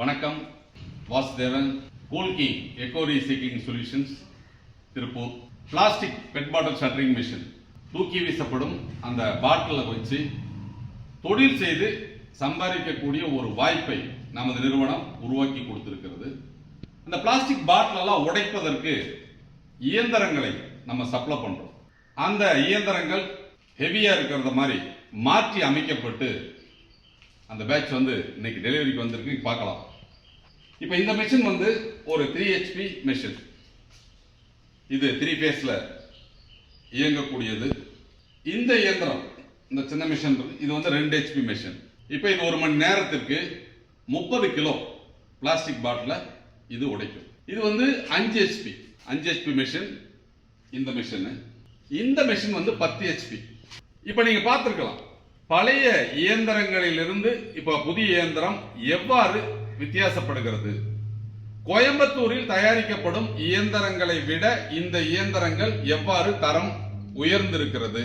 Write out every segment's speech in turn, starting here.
வணக்கம். வாசுதேவன், கூல்கி eco recycling solutions, Tiruppur. Plastic PET bottle shattering machine, தூக்கி வீசப்படும் அந்த பாட்டிலை வச்சு தொழில் செய்து சம்பாதிக்கக்கூடிய ஒரு வாய்ப்பை நமது நிறுவனம் உருவாக்கி கொடுத்திருக்கிறது. அந்த பிளாஸ்டிக் பாட்டில் எல்லாம் உடைப்பதற்கு இயந்திரங்களை நம்ம சப்ளை பண்றோம். அந்த இயந்திரங்கள் ஹெவியா இருக்கிறத மாதிரி மாற்றி அமைக்கப்பட்டு அந்த பேட்ச் இன்னைக்கு டெலிவரிக்கு வந்திருக்கு. பார்க்கலாம். இப்போ இந்த மிஷின் ஒரு 3 HP மிஷின். இது 3 ஃபேஸ்ல இயங்கக்கூடியது. இந்த இயந்திரம், இந்த சின்ன மிஷின் இது 2 HP மிஷின். இப்போ இது 1 மணி நேரத்திற்கு 30 கிலோ பிளாஸ்டிக் பாட்டில இது உடைக்கும். இது 5 HP மிஷின். இந்த மிஷின் 10 HP. இப்ப நீங்க பார்த்திருக்கலாம், பழைய இயந்திரங்களிலிருந்து இப்ப புதிய இயந்திரம் எவ்வாறு வித்தியாசப்படுகிறது. கோயம்புத்தூரில் தயாரிக்கப்படும் இயந்திரங்களை விட இந்த இயந்திரங்கள் எவ்வாறு தரம் உயர்ந்திருக்கிறது,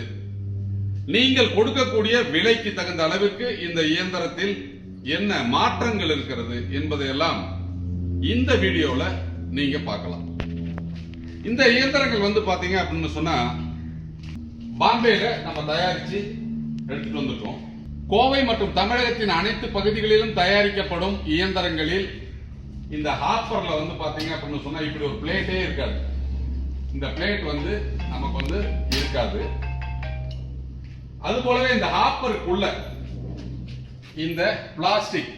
நீங்கள் கொடுக்கக்கூடிய விலைக்கு தகுந்த அளவிற்கு இந்த இயந்திரத்தில் என்ன மாற்றங்கள் இருக்கிறது என்பதையெல்லாம் இந்த வீடியோல நீங்க பார்க்கலாம். இந்த இயந்திரங்கள் பாத்தீங்க அப்படின்னு சொன்னா பாம்பேல நம்ம தயாரிச்சு எடுத்துட்டு வந்திருக்கோம். கோவை மற்றும் தமிழகத்தின் அனைத்து பகுதிகளிலும் தயாரிக்கப்படும் இயந்திரங்களில் இந்த ஹாப்பர்ல பாத்தீங்க அப்படின்னு சொன்னா இப்படி ஒரு பிளேட்டே இருக்காது. இந்த பிளேட் நமக்கு இருக்காது. அது போலவே இந்த ஹாப்பருக்குள்ள இந்த பிளாஸ்டிக்,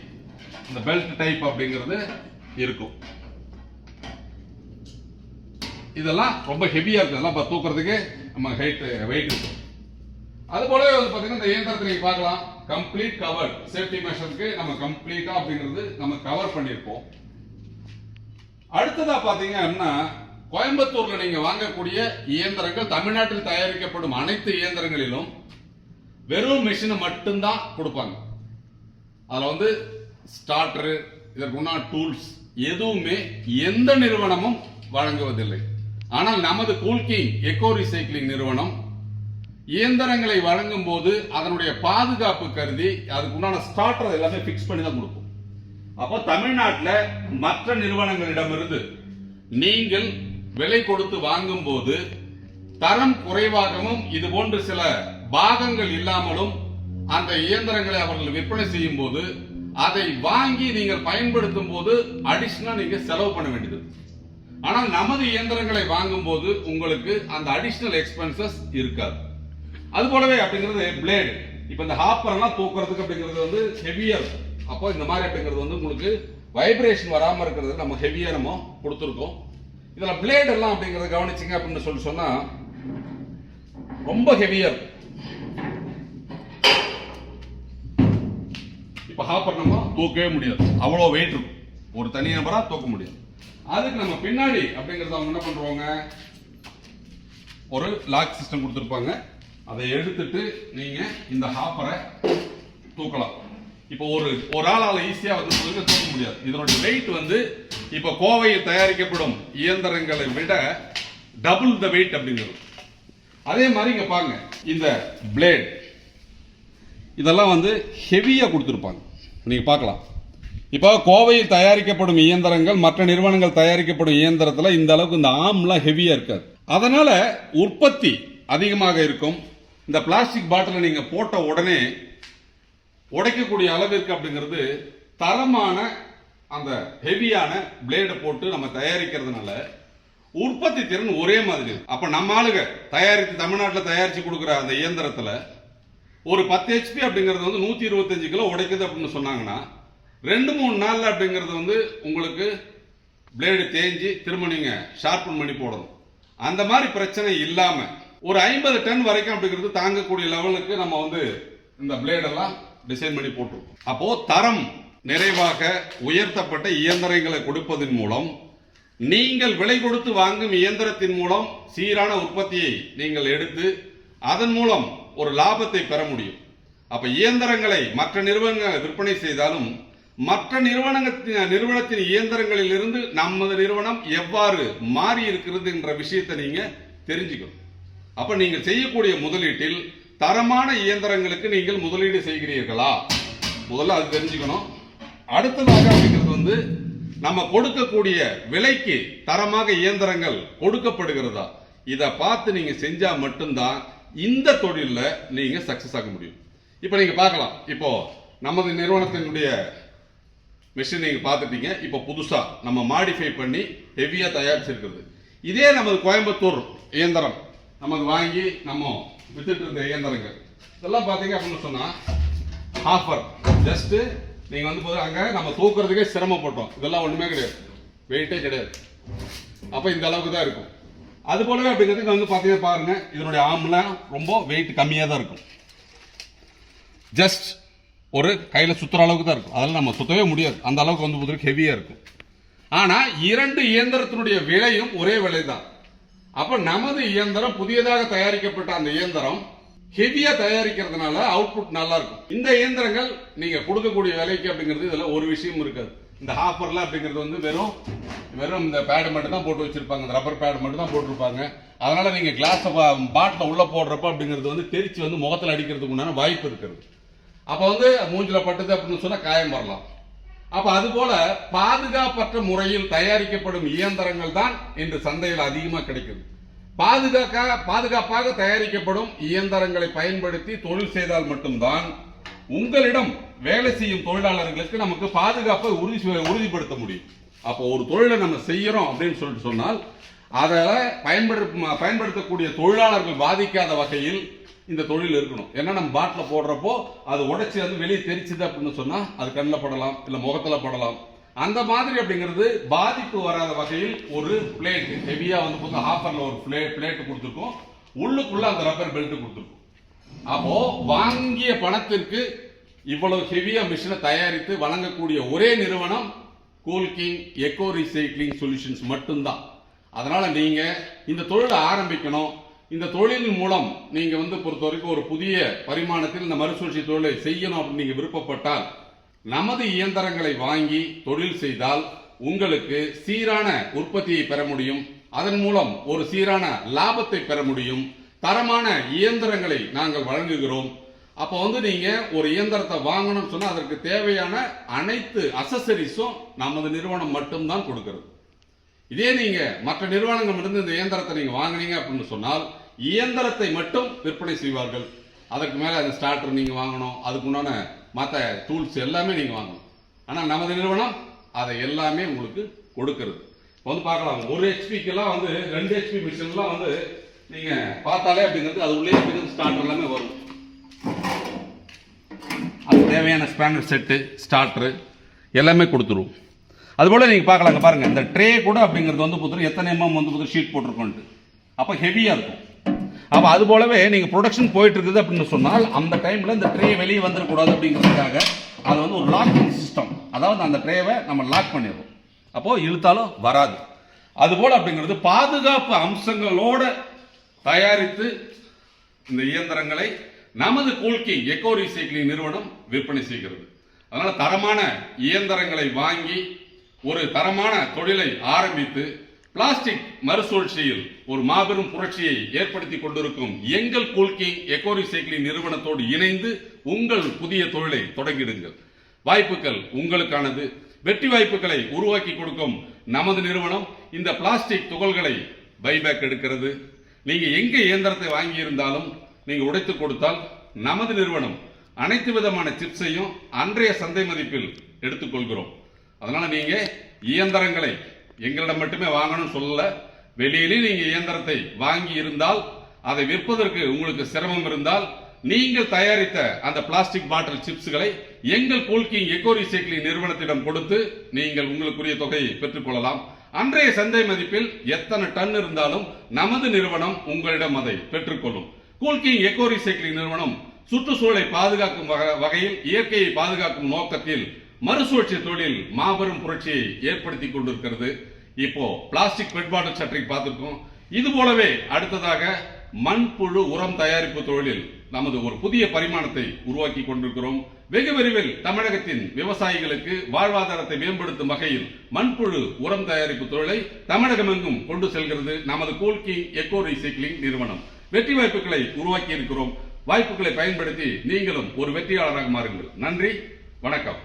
இந்த பெல்ட் டைப் அப்படிங்கிறது இருக்கும். இதெல்லாம் ரொம்ப ஹெவியா இருக்கு. இதெல்லாம் தூக்குறதுக்கு நம்ம வெயிட் இருக்கும். அது போலவே பாத்தீங்கன்னா இந்த இயந்திரத்தை நீங்க பார்க்கலாம், கம்ப்ளீட் கவர். சேஃப்டி மெஷருக்கு நம்ம கம்ப்ளீட்டா அப்படிங்கிறது நம்ம கவர் பண்ணிருப்போம். அடுத்ததா பாத்தீங்கன்னா கோயம்புத்தூர்ல நீங்க வாங்கக்கூடிய இயந்திரங்கள் தமிழ்நாட்டில் தயாரிக்கப்படும் அனைத்து இயந்திரங்களிலும் வெறும் மிஷினை மட்டும்தான் கொடுப்பாங்க. அதுல ஸ்டார்டர், இதற்குண்டான டூல்ஸ் எதுவுமே எந்த நிறுவனமும் வழங்குவதில்லை. ஆனால் நமது கூல்கி எக்கோ ரீசைக்ளிங் நிறுவனம் இயந்திரங்களை வழங்கும் போது அதனுடைய பாதுகாப்பு கருதி அதுக்குண்டான ஸ்டார்டர் எல்லாமே பிக்ஸ் பண்ணி தான் கொடுக்கும். அப்போ தமிழ்நாட்டில் மற்ற நிறுவனங்களிடமிருந்து நீங்கள் விலை கொடுத்து வாங்கும் போது தரம் குறைவாகவும் இது போன்று சில பாகங்கள் இல்லாமலும் அந்த இயந்திரங்களை அவர்கள் விற்பனை செய்யும் போது அதை வாங்கி நீங்கள் பயன்படுத்தும் போது அடிஷனலா நீங்க செலவு பண்ண வேண்டியது. ஆனால் நமது இயந்திரங்களை வாங்கும் போது உங்களுக்கு அந்த அடிஷனல் எக்ஸ்பென்சஸ் இருக்காது. அது போலவே அப்படிங்கிறது பிளேடு. இப்ப இந்த ஹாப்பர் எல்லாம் தூக்குறதுக்கு அப்படிங்கிறது ஹெவியா இருக்கும். அப்போ இந்த மாதிரி அப்படிங்கிறது உங்களுக்கு வைப்ரேஷன் வராம இருக்கிறது நம்ம ஹெவியா நம்ம கொடுத்துருக்கோம். இதுல பிளேட் எல்லாம் அப்படிங்கறத கவனிச்சிங்க அப்படின்னு சொன்னா ரொம்ப ஹெவியா இருக்கும். இப்ப ஹாப்பர் நம்ம தூக்கவே முடியாது, அவ்வளவு வெயிட் இருக்கும். ஒரு தனி நபரா தூக்க முடியாது. அதுக்கு நம்ம பின்னாடி அப்படிங்கறத அவங்க என்ன பண்றாங்க, ஒரு லாக் சிஸ்டம் கொடுத்திருப்பாங்க. அதை எடுத்துட்டு நீங்க இந்த ஹாப்பரை தூக்கலாம். இப்போ ஒரு ஆளால ஈஸியா தூக்க முடியாது. இதனுடைய வெயிட் இப்ப கோவையில் தயாரிக்கப்படும் இயந்திரங்களை விட டபுள் த வெயிட் அப்படிங்கிறது. அதே மாதிரி இங்க பாருங்க, இந்த பிளேட் இதெல்லாம் ஹெவியா கொடுத்திருப்பாங்க. நீங்க பார்க்கலாம். இப்போ கோவையில் தயாரிக்கப்படும் இயந்திரங்கள் மற்ற நிறுவனங்கள் தயாரிக்கப்படும் இயந்திரத்தில் இந்த அளவுக்கு இந்த ஆம்லாம் ஹெவியா இருக்காது. அதனால உற்பத்தி அதிகமாக இருக்கும். இந்த பிளாஸ்டிக் பாட்டிலை நீங்க போட்ட உடனே உடைக்கக்கூடிய அளவிற்கு அப்படிங்கிறது தரமான அந்த ஹெவியான பிளேடை போட்டு நம்ம தயாரிக்கிறதுனால உற்பத்தி திறன் ஒரே மாதிரி. அப்ப நம்ம ஆளுங்க தயாரித்து தமிழ்நாட்டில் தயாரிச்சு கொடுக்குற அந்த இயந்திரத்தில் ஒரு 10 HP அப்படிங்கிறது 125 கிலோ உடைக்குது அப்படின்னு சொன்னாங்கன்னா 2-3 நாள்ல அப்படிங்கிறது உங்களுக்கு பிளேடு தேஞ்சி திரும்ப நீங்க ஷார்பன் பண்ணி போடணும். அந்த மாதிரி பிரச்சனை இல்லாம ஒரு 50 டன் வரைக்கும் அப்படிங்கிறது தாங்கக்கூடிய லெவலுக்கு நம்ம இந்த பிளேடெல்லாம் டிசைன் பண்ணி போட்டுருக்கோம். அப்போ தரம் நிறைவாக உயர்த்தப்பட்ட இயந்திரங்களை கொடுப்பதன் மூலம் நீங்கள் விலை கொடுத்து வாங்கும் இயந்திரத்தின் மூலம் சீரான உற்பத்தியை நீங்கள் எடுத்து அதன் மூலம் ஒரு லாபத்தை பெற முடியும். அப்ப இயந்திரங்களை மற்ற நிறுவனங்கள் விற்பனை செய்தாலும் மற்ற நிறுவனத்தின் இயந்திரங்களில் இருந்து நமது நிறுவனம் எவ்வாறு மாறி இருக்கிறது என்ற விஷயத்தை நீங்க தெரிஞ்சுக்கணும். அப்ப நீங்கள் செய்யக்கூடிய முதலீட்டில் தரமான இயந்திரங்களுக்கு நீங்கள் முதலீடு செய்கிறீர்களா, முதல்ல அது தெரிஞ்சுக்கணும். அடுத்ததாக அப்படிங்கிறது அப்படிங்கிறது நம்ம கொடுக்கக்கூடிய விலைக்கு தரமாக இயந்திரங்கள் கொடுக்கப்படுகிறதா, இதை பார்த்து நீங்க செஞ்சா மட்டும்தான் இந்த தொழில நீங்க சக்சஸ் ஆக முடியும். இப்ப நீங்க பார்க்கலாம், இப்போ நமது நிறுவனத்தினுடைய மிஷின் நீங்க பார்த்துட்டீங்க. இப்போ புதுசா நம்ம மாடிஃபை பண்ணி ஹெவியா தயாரிச்சிருக்கிறது. இதே நமது கோயம்புத்தூர் இயந்திரம் நமக்கு வாங்கி நம்ம வித்துட்டு இருந்த இயந்திரங்கள் இதெல்லாம் பாத்தீங்க அப்படின்னு சொன்னா ஆஃபர் ஜஸ்ட் நீங்க வந்து போது அங்க நம்ம தூக்குறதுக்கே சிரமப்பட்டோம். இதெல்லாம் ஒண்ணுமே கிடையாது, வெயிட்டே கிடையாது. அப்ப இந்த அளவுக்கு தான் இருக்கும். அது போலவே அப்படிங்கிறதுக்கு வந்து பாத்தீங்கன்னா பாருங்க, இதனுடைய ஆம்லாம் ரொம்ப வெயிட் கம்மியா தான் இருக்கும். ஜஸ்ட் ஒரு கையில சுத்துற அளவுக்கு தான் இருக்கும். அதெல்லாம் நம்ம சுத்தவே முடியாது, அந்த அளவுக்கு வந்து போது ஹெவியா இருக்கும். ஆனா இரண்டு இயந்திரத்தினுடைய விலையும் ஒரே விலை தான். அப்ப நமது இயந்திரம் புதியதாக தயாரிக்கப்பட்ட அந்த இயந்திரம் ஹெவியா தயாரிக்கிறதுனால அவுட்புட் நல்லா இருக்கும். இந்த இயந்திரங்கள் நீங்க கொடுக்கக்கூடிய விலைக்கு அப்படிங்கிறது இதுல ஒரு விஷயம் இருக்காது. இந்த ஆஃபர்ல அப்படிங்கிறது வந்து வெறும் இந்த பேடு மட்டும் தான் போட்டு வச்சிருப்பாங்க, இந்த ரப்பர் பேடு மட்டும் தான் போட்டிருப்பாங்க. அதனால நீங்க கிளாஸ் பாட்டில உள்ள போடுறப்ப அப்படிங்கிறது வந்து தெரிச்சு வந்து முகத்தில் அடிக்கிறதுக்கு உண்டான வாய்ப்பு இருக்கிறது. அப்ப வந்து மூஞ்சில பட்டது அப்படின்னு சொன்னா காயம் வரலாம். அப்ப அது போல பாதுகாப்பற்ற முறையில் தயாரிக்கப்படும் இயந்திரங்கள் தான் இன்று சந்தையில் அதிகமாக கிடைக்குது. பாதுகாப்பாக தயாரிக்கப்படும் இயந்திரங்களை பயன்படுத்தி தொழில் செய்தால் மட்டும்தான் உங்களிடம் வேலை செய்யும் தொழிலாளர்களுக்கு நமக்கு பாதுகாப்பை உறுதிப்படுத்த முடியும். அப்போ ஒரு தொழிலை நம்ம செய்யறோம் அப்படின்னு சொல்லிட்டு சொன்னால் அதை பயன்படுத்தக்கூடிய தொழிலாளர்கள் பாதிக்காத வகையில் இந்த தொழில் இருக்கணும். ஏன்னா நம்ம பாட்டில போடுறப்போ அது உடைச்சு வந்து வெளியே தெரிச்சுது அப்படின்னு சொன்னா அது கண்ணில் படலாம், இல்ல முகத்துல படலாம். அந்த மாதிரி அப்படிங்கிறது பாதிப்பு வராத வகையில் ஒரு பிளேட் ஹெவியா வந்து ஆஃபர்ல ஒரு பிளேட் கொடுத்துருக்கோம். உள்ளுக்குள்ள அந்த ரப்பர் பெல்ட் கொடுத்துருக்கோம். அப்போ வாங்கிய பணத்திற்கு இவ்வளவு ஹெவியா மிஷினை தயாரித்து வழங்கக்கூடிய ஒரே நிறுவனம் கூல்கிங் எக்கோ ரீசைக்ளிங் சொல்யூஷன்ஸ் மட்டும்தான். அதனால நீங்க இந்த தொழிலை ஆரம்பிக்கணும். இந்த தொழிலின் மூலம் நீங்க வந்து பொறுத்த வரைக்கும் ஒரு புதிய பரிமாணத்தில் இந்த மறுசுழற்சி தொழிலை செய்யணும் அப்படின்னு நீங்க விருப்பப்பட்டால் நமது இயந்திரங்களை வாங்கி தொழில் செய்தால் உங்களுக்கு சீரான உற்பத்தியை பெற முடியும். அதன் மூலம் ஒரு சீரான லாபத்தை பெற முடியும். தரமான இயந்திரங்களை நாங்கள் வழங்குகிறோம். அப்ப வந்து நீங்க ஒரு இயந்திரத்தை வாங்கணும்னு சொன்னா அதற்கு தேவையான அனைத்து அசசரிஸும் நமது நிறுவனம் மட்டும்தான் கொடுக்கிறது. இதே நீங்க மற்ற நிறுவனங்கள் மட்டும் இந்த இயந்திரத்தை நீங்க வாங்கினீங்க அப்படின்னு சொன்னால் இயந்திரத்தை மட்டும் விற்பனை செய்வார்கள். அதுக்கு மேல அந்த ஸ்டார்டர் நீங்க வாங்கணும், அதுக்குண்டான மற்ற டூல்ஸ் எல்லாமே நீங்க வாங்கணும். ஆனா நமது நிறுவனம் அதை எல்லாமே உங்களுக்கு கொடுக்கிறது. வந்து பார்க்கலாம், ஒரு ஹெச்பிக்கு எல்லாம் வந்து 2 ஹெச்பி மிஷின்லாம் வந்து நீங்க பார்த்தாலே அப்படிங்கிறது அது உள்ளே ஸ்டார்டர் எல்லாமே வரும். அது தேவையான ஸ்பேனர் செட்டு ஸ்டார்டர் எல்லாமே கொடுத்துருவோம். அதுபோல நீங்க பார்க்கலாங்க, பாருங்க இந்த ட்ரே கூட அப்படிங்கிறது வந்து புதுரு எத்தனை வந்து ஷீட் போட்டிருக்கோம். அப்ப ஹெவியா இருக்கும். அப்ப அது போலவே நீங்க ப்ரொடக்ஷன் போயிட்டு இருக்குது அப்படின்னு சொன்னால் அந்த டைம்ல இந்த ட்ரே வெளியே வந்துடக்கூடாது அப்படிங்கிறதுக்காக அது வந்து ஒரு லாக்கிங் சிஸ்டம், அதாவது அந்த ட்ரேவை நம்ம லாக் பண்ணிடுறோம். அப்போ இழுத்தாலும் வராது. அது போல அப்படிங்கிறது பாதுகாப்பு அம்சங்களோட தயாரித்து இந்த இயந்திரங்களை நமது கூல்கிங் எக்கோ ரீசைக்ளிங் நிறுவனம் விற்பனை செய்கிறது. அதனால தரமான இயந்திரங்களை வாங்கி ஒரு தரமான தொழிலை ஆரம்பித்து பிளாஸ்டிக் மறுசுழற்சியில் ஒரு மாபெரும் புரட்சியை ஏற்படுத்தி கொண்டிருக்கும் எங்கள் கூல்கிங் எக்கோ ரீசைக்ளிங் நிறுவனத்தோடு இணைந்து உங்கள் புதிய தொழிலை தொடங்கிடுங்கள். வாய்ப்புகள் உங்களுக்கானது. வெற்றி வாய்ப்புகளை உருவாக்கி கொடுக்கும் நமது நிறுவனம் இந்த பிளாஸ்டிக் துகள்களை பைபேக் எடுக்கிறது. நீங்க எங்க இயந்திரத்தை வாங்கி இருந்தாலும் நீங்க உடைத்து கொடுத்தால் நமது நிறுவனம் அனைத்து விதமான சிப்ஸையும் அன்றைய சந்தை மதிப்பில் எடுத்துக்கொள்கிறோம். அதனால நீங்க இயந்திரங்களை எங்களிடம் மட்டுமே வாங்கணும்னு சொல்லல, வெளியிலே நீங்க இயந்திரத்தை வாங்கி இருந்தால் அதை விற்பதற்கு உங்களுக்கு சிரமம் இருந்தால் நீங்கள் தயாரித்த அந்த பிளாஸ்டிக் பாட்டில் சிப்ஸ்களை எங்கள் கூல்கிங் எக்கோ ரீசைக்ளிங் நிறுவனத்திடம் கொடுத்து நீங்கள் உங்களுக்குரிய தொகையை பெற்றுக் கொள்ளலாம். அன்றைய சந்தை மதிப்பில் எத்தனை டன் இருந்தாலும் நமது நிறுவனம் உங்களிடம் அதை பெற்றுக்கொள்ளும். கூல்கிங் எக்கோ ரீசைக்ளிங் நிறுவனம் சுற்றுச்சூழலை பாதுகாக்கும் வகையில் இயற்கையை பாதுகாக்கும் நோக்கத்தில் மறுசுழற்சி தொழில் மாபெரும் புரட்சியை ஏற்படுத்தி கொண்டிருக்கிறது. இப்போ பிளாஸ்டிக் பெட் பாட்டில் ஷட்டரிங் பார்த்திருக்கோம். இது போலவே அடுத்ததாக மண்புழு உரம் தயாரிப்பு தொழிலில் நமது ஒரு புதிய பரிமாணத்தை உருவாக்கி கொண்டிருக்கிறோம். வெகு விரைவில் தமிழகத்தின் விவசாயிகளுக்கு வாழ்வாதாரத்தை மேம்படுத்தும் வகையில் மண்புழு உரம் தயாரிப்பு தொழிலை தமிழகமெங்கும் கொண்டு செல்கிறது நமது கூல்கிங் எக்கோ ரீசைக்ளிங் நிறுவனம். வெற்றி வாய்ப்புகளை உருவாக்கி இருக்கிறோம். வாய்ப்புகளை பயன்படுத்தி நீங்களும் ஒரு வெற்றியாளராக மாறுங்கள். நன்றி, வணக்கம்.